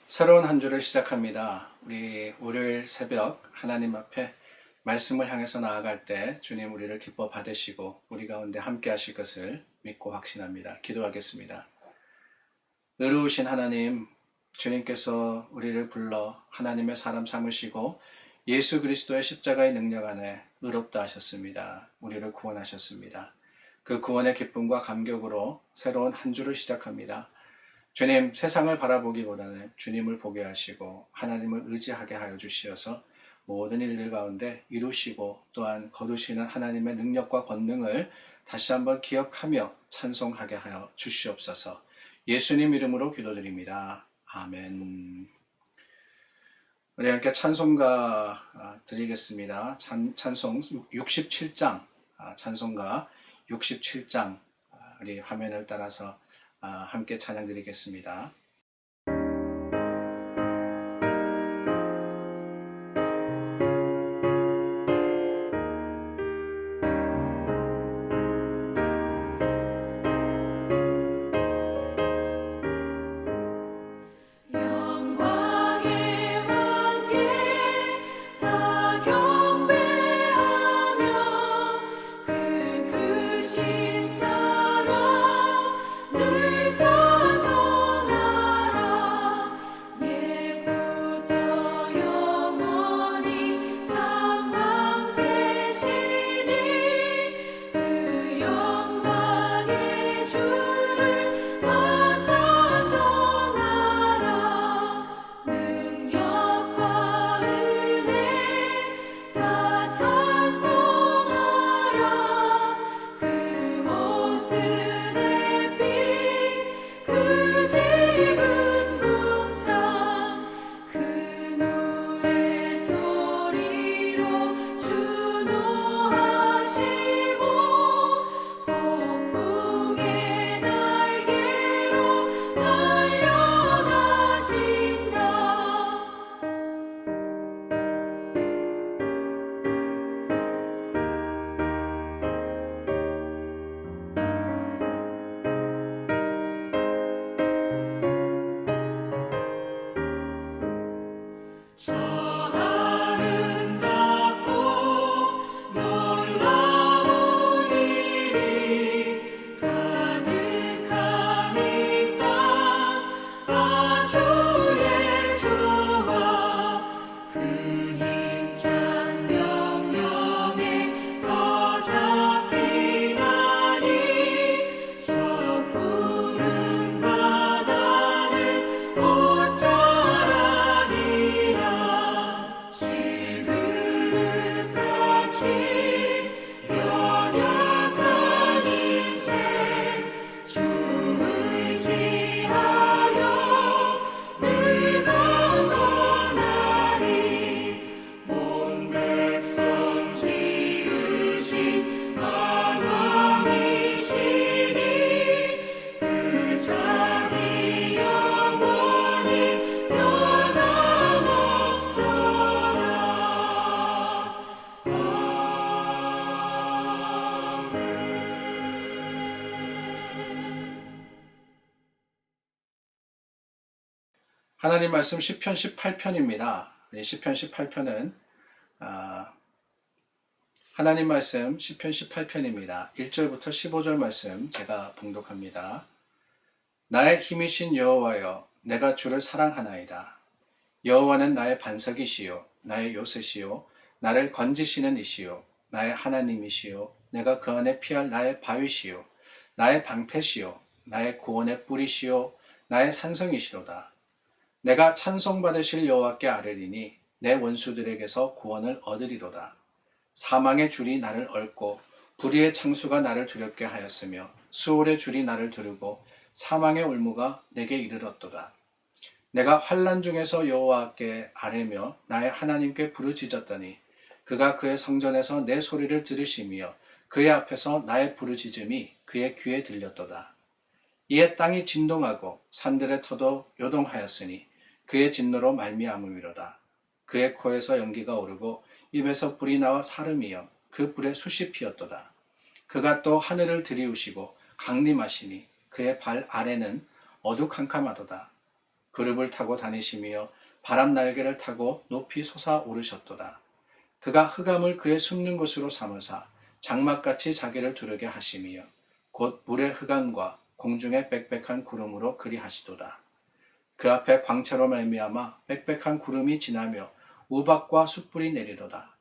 새로운 한 주를 시작합니다. 우리 월요일 새벽 하나님 앞에 말씀을 향해서 나아갈 때 주님 우리를 기뻐 받으시고 우리 가운데 함께 하실 것을 믿고 확신합니다. 기도하겠습니다. 의로우신 하나님, 주님께서 우리를 불러 하나님의 사람 삼으시고 예수 그리스도의 십자가의 능력 안에 의롭다 하셨습니다. 우리를 구원하셨습니다. 그 구원의 기쁨과 감격으로 새로운 한 주를 시작합니다. 주님, 세상을 바라보기보다는 주님을 보게 하시고 하나님을 의지하게 하여 주시어서 모든 일들 가운데 이루시고 또한 거두시는 하나님의 능력과 권능을 다시 한번 기억하며 찬송하게 하여 주시옵소서. 예수님 이름으로 기도드립니다. 아멘. 우리 함께 찬송가 드리겠습니다. 찬송 67장, 찬송가 67장, 우리 화면을 따라서 함께 찬양 드리겠습니다. 하나님 말씀 시편 18편입니다. 시편 18편은 하나님 말씀 시편 18편입니다. 1절부터 15절 말씀 제가 봉독합니다. 나의 힘이신 여호와여, 내가 주를 사랑하나이다. 여호와는 나의 반석이시요 나의 요새시요 나를 건지시는 이시요 나의 하나님이시요 내가 그 안에 피할 나의 바위시요 나의 방패시요 나의 구원의 뿌리시요 나의 산성이시로다. 내가 찬송받으실 여호와께 아뢰리니 내 원수들에게서 구원을 얻으리로다. 사망의 줄이 나를 얽고 불의의 창수가 나를 두렵게 하였으며 수월의 줄이 나를 두르고 사망의 올무가 내게 이르렀도다. 내가 환난 중에서 여호와께 아뢰며 나의 하나님께 부르짖었더니 그가 그의 성전에서 내 소리를 들으시며 그의 앞에서 나의 부르짖음이 그의 귀에 들렸도다. 이에 땅이 진동하고 산들의 터도 요동하였으니 그의 진노로 말미암음이로다. 그의 코에서 연기가 오르고 입에서 불이 나와 사름이여 그 불에 숯이 피었도다. 그가 또 하늘을 들이우시고 강림하시니 그의 발 아래는 어두캄캄하도다. 그룹을 타고 다니시며 바람 날개를 타고 높이 솟아오르셨도다. 그가 흑암을 그의 숨는 곳으로 삼으사 장막같이 자기를 두르게 하시며 곧 물의 흑암과 공중의 빽빽한 구름으로 그리하시도다. 그 앞에 광채로 말미암아 빽빽한 구름이 지나며 우박과 숯불이 내리도다.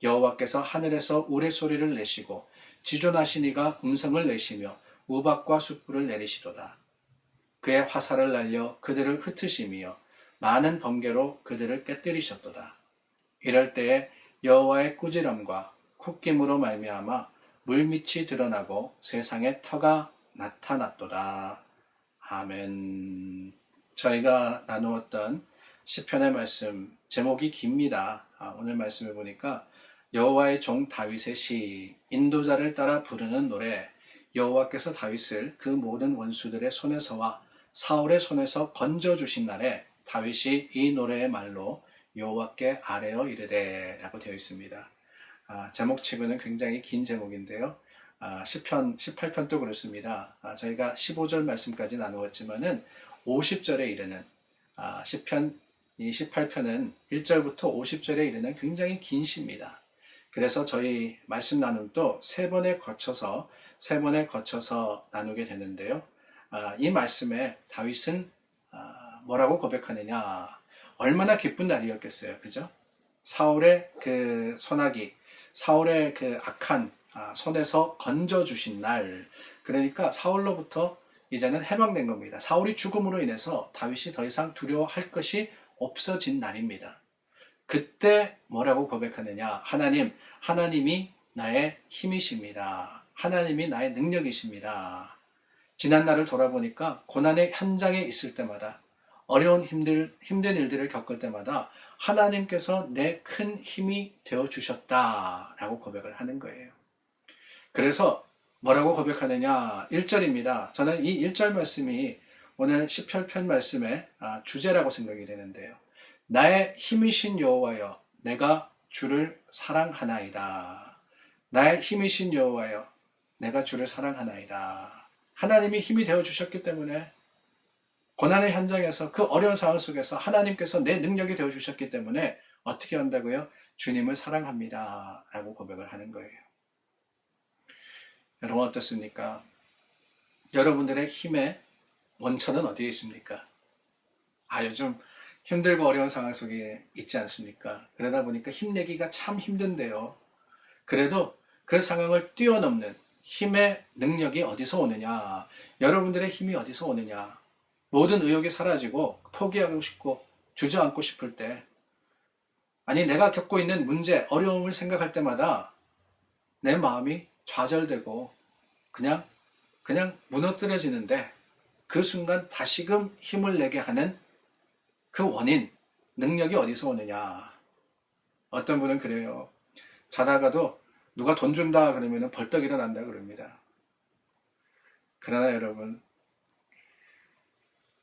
여호와께서 하늘에서 우레소리를 내시고 지존하신 이가 음성을 내시며 우박과 숯불을 내리시도다. 그의 화살을 날려 그들을 흩으시며 많은 번개로 그들을 깨뜨리셨도다. 이럴 때에 여호와의 꾸지람과 콧김으로 말미암아 물밑이 드러나고 세상에 터가 나타났도다. 아멘. 저희가 나누었던 시편의 말씀 제목이 깁니다. 오늘 말씀을 보니까 여호와의 종 다윗의 시, 인도자를 따라 부르는 노래, 여호와께서 다윗을 그 모든 원수들의 손에서와 사울의 손에서 건져주신 날에 다윗이 이 노래의 말로 여호와께 아뢰어 이르되 라고 되어 있습니다. 제목치고는 굉장히 긴 제목인데요. 시편 18편도 그렇습니다. 저희가 15절 말씀까지 나누었지만은 50절에 이르는 시편 이 18편은 1절부터 50절에 이르는 굉장히 긴 시입니다. 그래서 저희 말씀 나눔도 세 번에 거쳐서 나누게 되는데요. 이 말씀에 다윗은 뭐라고 고백하느냐? 얼마나 기쁜 날이었겠어요, 그죠? 사울의 그 소나기, 사울의 그 악한 손에서 건져주신 날, 그러니까 사울로부터 이제는 해방된 겁니다. 사울이 죽음으로 인해서 다윗이 더 이상 두려워할 것이 없어진 날입니다. 그때 뭐라고 고백하느냐? 하나님이 나의 힘이십니다. 하나님이 나의 능력이십니다. 지난 날을 돌아보니까 고난의 현장에 있을 때마다 어려운 힘든 일들을 겪을 때마다 하나님께서 내 큰 힘이 되어주셨다라고 고백을 하는 거예요. 그래서 뭐라고 고백하느냐? 1절입니다. 저는 이 1절 말씀이 오늘 18편 말씀의 주제라고 생각이 되는데요. 나의 힘이신 여호와여, 내가 주를 사랑하나이다. 나의 힘이신 여호와여, 내가 주를 사랑하나이다. 하나님이 힘이 되어주셨기 때문에 고난의 현장에서 그 어려운 상황 속에서 하나님께서 내 능력이 되어주셨기 때문에 어떻게 한다고요? 주님을 사랑합니다. 라고 고백을 하는 거예요. 여러분 어떻습니까? 여러분들의 힘의 원천은 어디에 있습니까? 요즘 힘들고 어려운 상황 속에 있지 않습니까? 그러다 보니까 힘내기가 참 힘든데요. 그래도 그 상황을 뛰어넘는 힘의 능력이 어디서 오느냐? 여러분들의 힘이 어디서 오느냐? 모든 의욕이 사라지고 포기하고 싶고 주저앉고 싶을 때, 내가 겪고 있는 문제, 어려움을 생각할 때마다 내 마음이 좌절되고 그냥 무너뜨려지는데 그 순간 다시금 힘을 내게 하는 그 원인, 능력이 어디서 오느냐? 어떤 분은 그래요. 자다가도 누가 돈 준다 그러면 벌떡 일어난다 그럽니다. 그러나 여러분,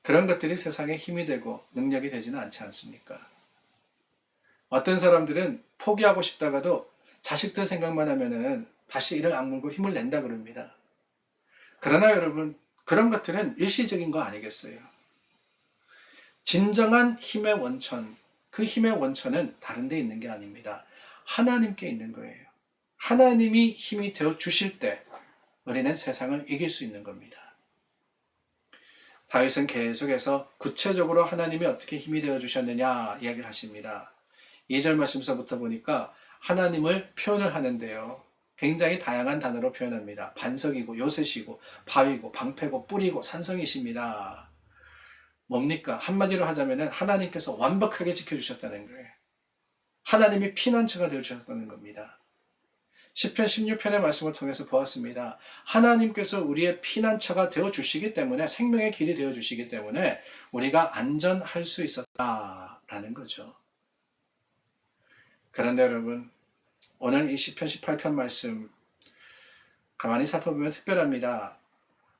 그런 것들이 세상에 힘이 되고 능력이 되지는 않지 않습니까? 어떤 사람들은 포기하고 싶다가도 자식들 생각만 하면은 다시 이를 악물고 힘을 낸다 그럽니다. 그러나 여러분, 그런 것들은 일시적인 거 아니겠어요? 진정한 힘의 원천, 그 힘의 원천은 다른 데 있는 게 아닙니다. 하나님께 있는 거예요. 하나님이 힘이 되어 주실 때 우리는 세상을 이길 수 있는 겁니다. 다윗은 계속해서 구체적으로 하나님이 어떻게 힘이 되어 주셨느냐 이야기를 하십니다. 2절 말씀서부터 보니까 하나님을 표현을 하는데요. 굉장히 다양한 단어로 표현합니다. 반석이고 요새시고 바위고 방패고 뿔이고 산성이십니다. 뭡니까? 한마디로 하자면 하나님께서 완벽하게 지켜주셨다는 거예요. 하나님이 피난처가 되어주셨다는 겁니다. 시편 16편의 말씀을 통해서 보았습니다. 하나님께서 우리의 피난처가 되어주시기 때문에, 생명의 길이 되어주시기 때문에 우리가 안전할 수 있었다라는 거죠. 그런데 여러분, 오늘 이 시편 18편 말씀 가만히 살펴보면 특별합니다.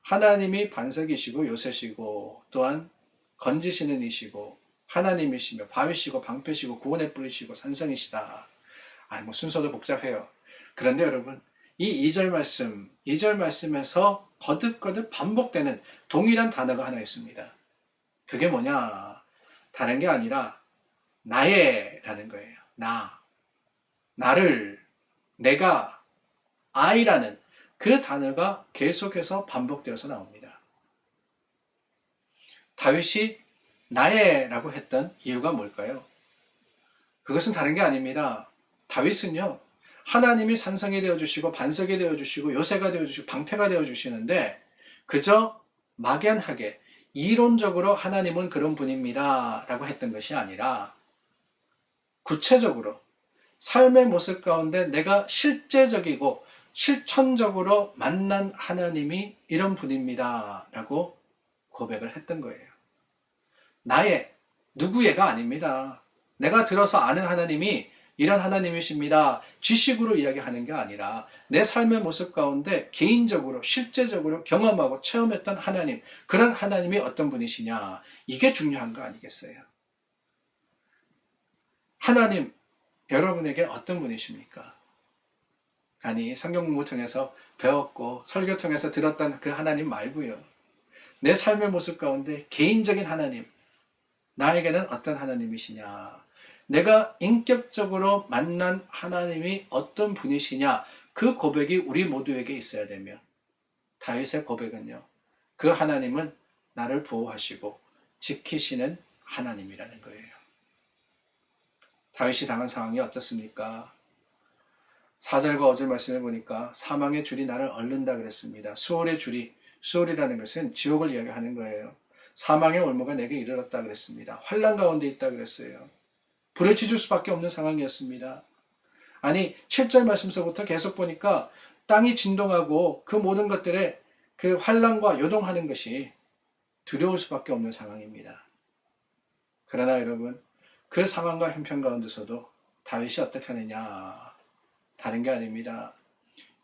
하나님이 반석이시고 요새시고 또한 건지시는 이시고 하나님이시며 바위시고 방패시고 구원의 뿔이시고 산성이시다. 순서도 복잡해요. 그런데 여러분, 이 2절 말씀에서 거듭거듭 반복되는 동일한 단어가 하나 있습니다. 그게 뭐냐? 다른 게 아니라 나의라는 거예요. 나를, 내가, I라는 그 단어가 계속해서 반복되어서 나옵니다. 다윗이 나의라고 했던 이유가 뭘까요? 그것은 다른 게 아닙니다. 다윗은요, 하나님이 산성이 되어주시고 반석이 되어주시고 요새가 되어주시고 방패가 되어주시는데 그저 막연하게 이론적으로 하나님은 그런 분입니다 라고 했던 것이 아니라 구체적으로 삶의 모습 가운데 내가 실제적이고 실천적으로 만난 하나님이 이런 분입니다 라고 고백을 했던 거예요. 나의, 누구의가 아닙니다. 내가 들어서 아는 하나님이 이런 하나님이십니다. 지식으로 이야기하는 게 아니라 내 삶의 모습 가운데 개인적으로 실제적으로 경험하고 체험했던 하나님, 그런 하나님이 어떤 분이시냐, 이게 중요한 거 아니겠어요? 하나님, 여러분에게 어떤 분이십니까? 아니, 성경 공부 통해서 배웠고 설교 통해서 들었던 그 하나님 말고요. 내 삶의 모습 가운데 개인적인 하나님, 나에게는 어떤 하나님이시냐, 내가 인격적으로 만난 하나님이 어떤 분이시냐, 그 고백이 우리 모두에게 있어야 되며, 다윗의 고백은요, 그 하나님은 나를 보호하시고 지키시는 하나님이라는 거예요. 다윗이 당한 상황이 어떻습니까? 4절과 5절 말씀해 보니까 사망의 줄이 나를 얼른다 그랬습니다. 수월의 줄이, 수월이라는 것은 지옥을 이야기하는 거예요. 사망의 올무가 내게 이르렀다 그랬습니다. 환난 가운데 있다 그랬어요. 부르짖을 수밖에 없는 상황이었습니다. 아니, 7절 말씀서부터 계속 보니까 땅이 진동하고 그 모든 것들에 그 환난과 요동하는 것이 두려울 수밖에 없는 상황입니다. 그러나 여러분, 그 상황과 형편 가운데서도 다윗이 어떻게 하느냐, 다른 게 아닙니다.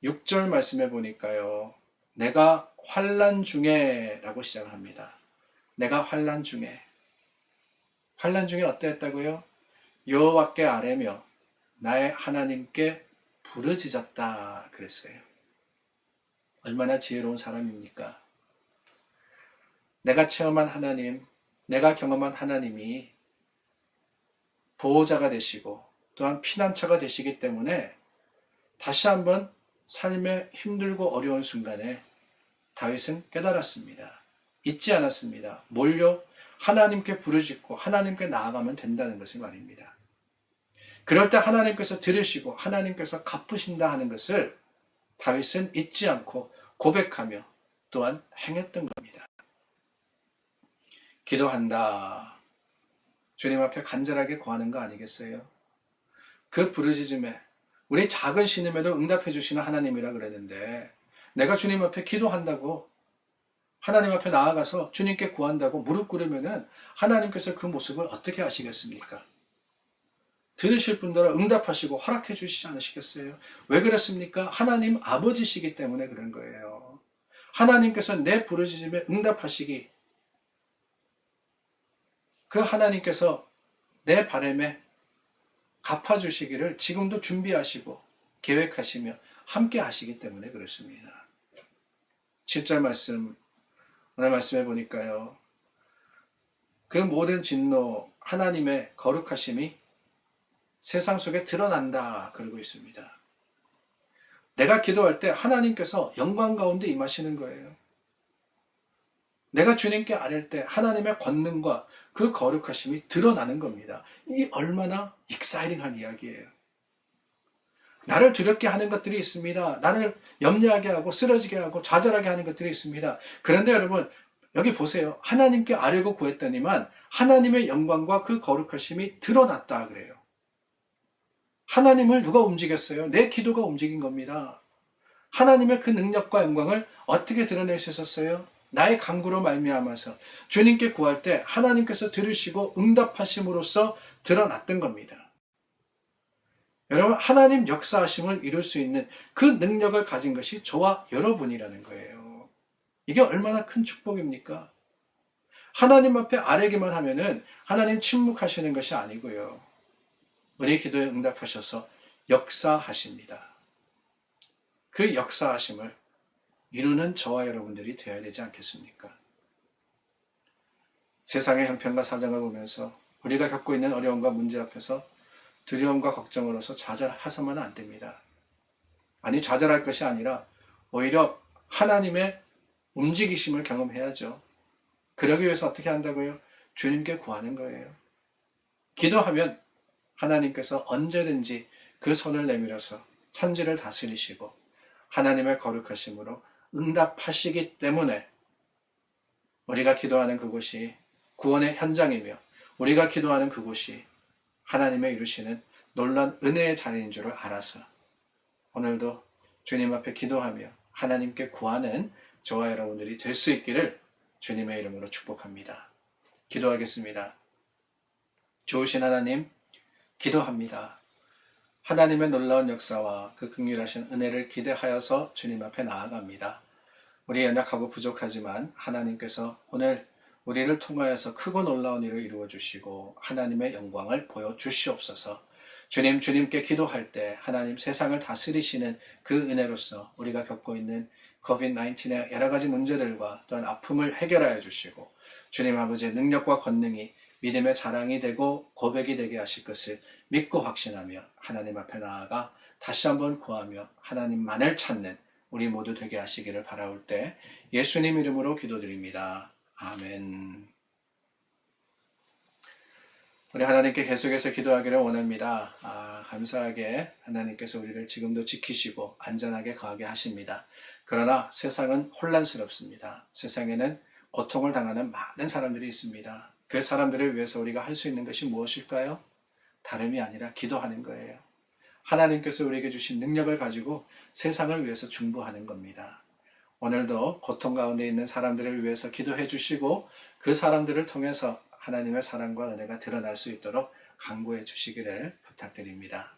6절 말씀해 보니까요, 내가 환난 중에 라고 시작을 합니다. 내가 환난 중에 어떠했다고요? 여호와께 아뢰며 나의 하나님께 부르짖었다 그랬어요. 얼마나 지혜로운 사람입니까? 내가 체험한 하나님, 내가 경험한 하나님이 보호자가 되시고 또한 피난처가 되시기 때문에 다시 한번 삶의 힘들고 어려운 순간에 다윗은 깨달았습니다. 잊지 않았습니다. 뭘요? 하나님께 부르짖고 하나님께 나아가면 된다는 것을 말입니다. 그럴 때 하나님께서 들으시고 하나님께서 갚으신다 하는 것을 다윗은 잊지 않고 고백하며 또한 행했던 겁니다. 기도한다. 주님 앞에 간절하게 구하는 거 아니겠어요? 그 부르짖음에 우리 작은 신음에도 응답해 주시는 하나님이라 그랬는데, 내가 주님 앞에 기도한다고, 하나님 앞에 나아가서 주님께 구한다고 무릎 꿇으면은 하나님께서 그 모습을 어떻게 하시겠습니까? 들으실 분들은 응답하시고 허락해 주시지 않으시겠어요? 왜 그렇습니까? 하나님 아버지시기 때문에 그런 거예요. 하나님께서 내 부르짖음에 응답하시기, 그 하나님께서 내 바람에 갚아주시기를 지금도 준비하시고 계획하시며 함께 하시기 때문에 그렇습니다. 7절 말씀, 오늘 말씀해 보니까요, 그 모든 진노, 하나님의 거룩하심이 세상 속에 드러난다 그러고 있습니다. 내가 기도할 때 하나님께서 영광 가운데 임하시는 거예요. 내가 주님께 아뢰 때 하나님의 권능과 그 거룩하심이 드러나는 겁니다. 이 얼마나 익사이링한 이야기예요. 나를 두렵게 하는 것들이 있습니다. 나를 염려하게 하고 쓰러지게 하고 좌절하게 하는 것들이 있습니다. 그런데 여러분, 여기 보세요. 하나님께 아뢰고 구했더니만 하나님의 영광과 그 거룩하심이 드러났다 그래요. 하나님을 누가 움직였어요? 내 기도가 움직인 겁니다. 하나님의 그 능력과 영광을 어떻게 드러낼 수 있었어요? 나의 간구로 말미암아서 주님께 구할 때 하나님께서 들으시고 응답하심으로써 드러났던 겁니다. 여러분, 하나님 역사하심을 이룰 수 있는 그 능력을 가진 것이 저와 여러분이라는 거예요. 이게 얼마나 큰 축복입니까? 하나님 앞에 아뢰기만 하면은 하나님 침묵하시는 것이 아니고요, 우리 기도에 응답하셔서 역사하십니다. 그 역사하심을 이루는 저와 여러분들이 되어야 되지 않겠습니까? 세상의 형편과 사정을 보면서 우리가 겪고 있는 어려움과 문제 앞에서 두려움과 걱정으로서 좌절해서만 안 됩니다. 아니, 좌절할 것이 아니라 오히려 하나님의 움직이심을 경험해야죠. 그러기 위해서 어떻게 한다고요? 주님께 구하는 거예요. 기도하면 하나님께서 언제든지 그 손을 내밀어서 천지를 다스리시고 하나님의 거룩하심으로 응답하시기 때문에 우리가 기도하는 그곳이 구원의 현장이며 우리가 기도하는 그곳이 하나님의 이루시는 놀라운 은혜의 자리인 줄을 알아서 오늘도 주님 앞에 기도하며 하나님께 구하는 저와 여러분들이 될 수 있기를 주님의 이름으로 축복합니다. 기도하겠습니다. 좋으신 하나님, 기도합니다. 하나님의 놀라운 역사와 그 긍휼하신 은혜를 기대하여서 주님 앞에 나아갑니다. 우리 연약하고 부족하지만 하나님께서 오늘 우리를 통하여서 크고 놀라운 일을 이루어 주시고 하나님의 영광을 보여주시옵소서. 주님께 기도할 때 하나님 세상을 다스리시는 그 은혜로서 우리가 겪고 있는 COVID-19의 여러 가지 문제들과 또한 아픔을 해결하여 주시고 주님 아버지의 능력과 권능이 믿음의 자랑이 되고 고백이 되게 하실 것을 믿고 확신하며 하나님 앞에 나아가 다시 한번 구하며 하나님만을 찾는 우리 모두 되게 하시기를 바라올 때 예수님 이름으로 기도드립니다. 아멘. 우리 하나님께 계속해서 기도하기를 원합니다. 감사하게 하나님께서 우리를 지금도 지키시고 안전하게 거하게 하십니다. 그러나 세상은 혼란스럽습니다. 세상에는 고통을 당하는 많은 사람들이 있습니다. 그 사람들을 위해서 우리가 할 수 있는 것이 무엇일까요? 다름이 아니라 기도하는 거예요. 하나님께서 우리에게 주신 능력을 가지고 세상을 위해서 중보하는 겁니다. 오늘도 고통 가운데 있는 사람들을 위해서 기도해 주시고 그 사람들을 통해서 하나님의 사랑과 은혜가 드러날 수 있도록 간구해 주시기를 부탁드립니다.